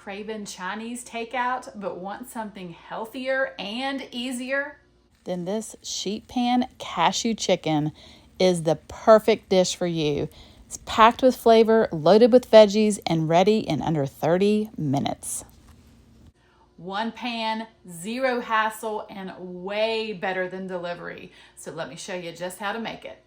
Craving Chinese takeout but want something healthier and easier? Then this sheet pan cashew chicken is the perfect dish for you. It's packed with flavor, loaded with veggies, and ready in under 30 minutes. One pan, zero hassle, and way better than delivery. So let me show you just how to make it.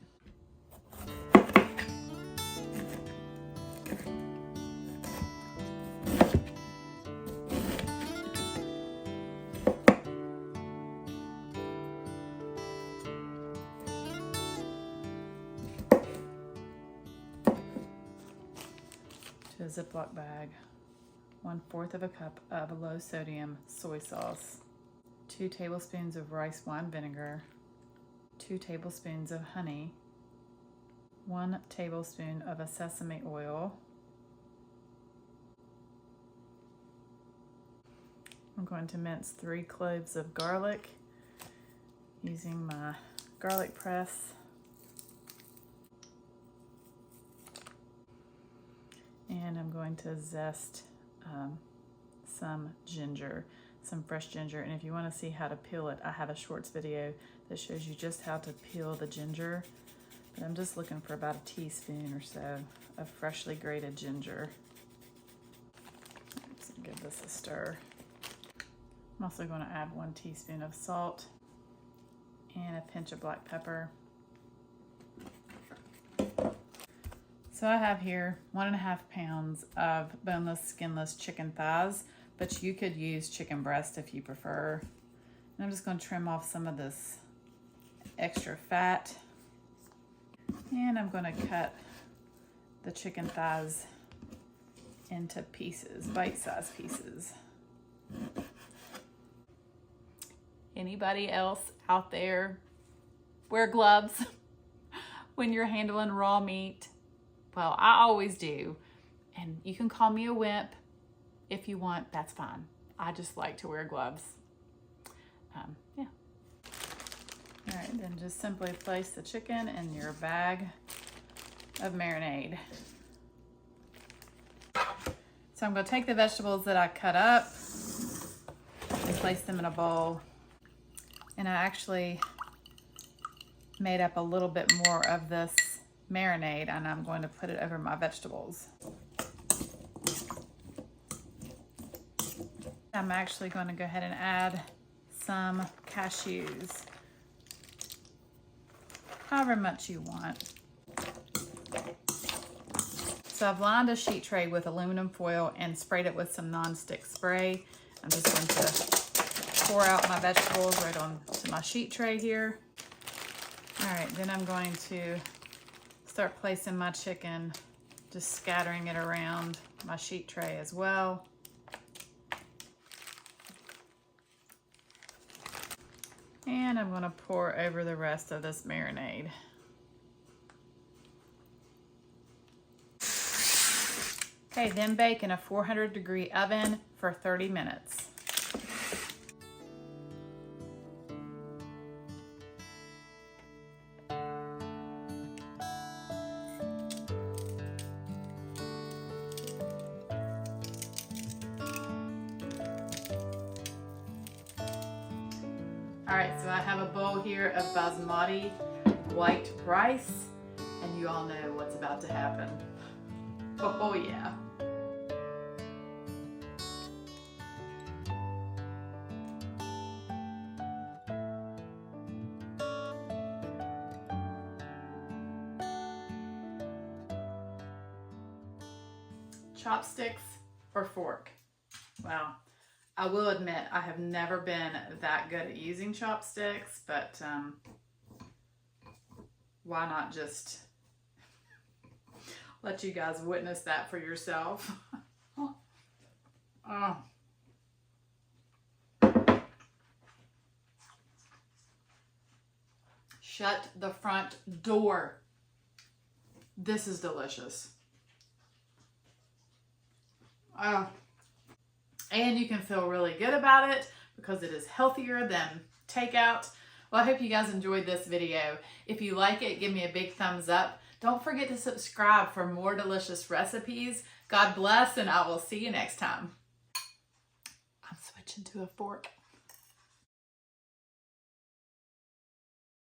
To a Ziploc bag, 1/4 of a cup of low sodium soy sauce, 2 tablespoons of rice wine vinegar, 2 tablespoons of honey, 1 tablespoon of a sesame oil. I'm going to mince 3 cloves of garlic using my garlic press. And I'm going to zest some ginger, some fresh ginger. And if you want to see how to peel it, I have a shorts video that shows you just how to peel the ginger. But I'm just looking for about a teaspoon or so of freshly grated ginger. Let's give this a stir. I'm also going to add 1 teaspoon of salt and a pinch of black pepper. So I have here 1.5 pounds of boneless, skinless chicken thighs, but you could use chicken breast if you prefer. And I'm just going to trim off some of this extra fat. And I'm going to cut the chicken thighs into pieces, bite-sized pieces. Anybody else out there wear gloves when you're handling raw meat? Well, I always do. And you can call me a wimp if you want, that's fine. I just like to wear gloves. Yeah. All right, then just simply place the chicken in your bag of marinade. So I'm going to take the vegetables that I cut up and place them in a bowl. And I actually made up a little bit more of this marinade, and I'm going to put it over my vegetables. I'm actually going to go ahead and add some cashews, however much you want. So I've lined a sheet tray with aluminum foil and sprayed it with some non-stick spray. I'm just going to pour out my vegetables right onto my sheet tray here. All right, then I'm going to start placing my chicken, just scattering it around my sheet tray as well. And I'm going to pour over the rest of this marinade. Okay, then bake in a 400-degree oven for 30 minutes. All right, so I have a bowl here of basmati white rice, and you all know what's about to happen. Oh yeah. Chopsticks or fork? Well, I will admit I have never been that good at using chopsticks, but why not just let you guys witness that for yourself? Oh. Shut the front door. This is delicious. Oh. And you can feel really good about it because it is healthier than takeout. Well, I hope you guys enjoyed this video. If you like it, give me a big thumbs up. Don't forget to subscribe for more delicious recipes. God bless, and I will see you next time. into a fork.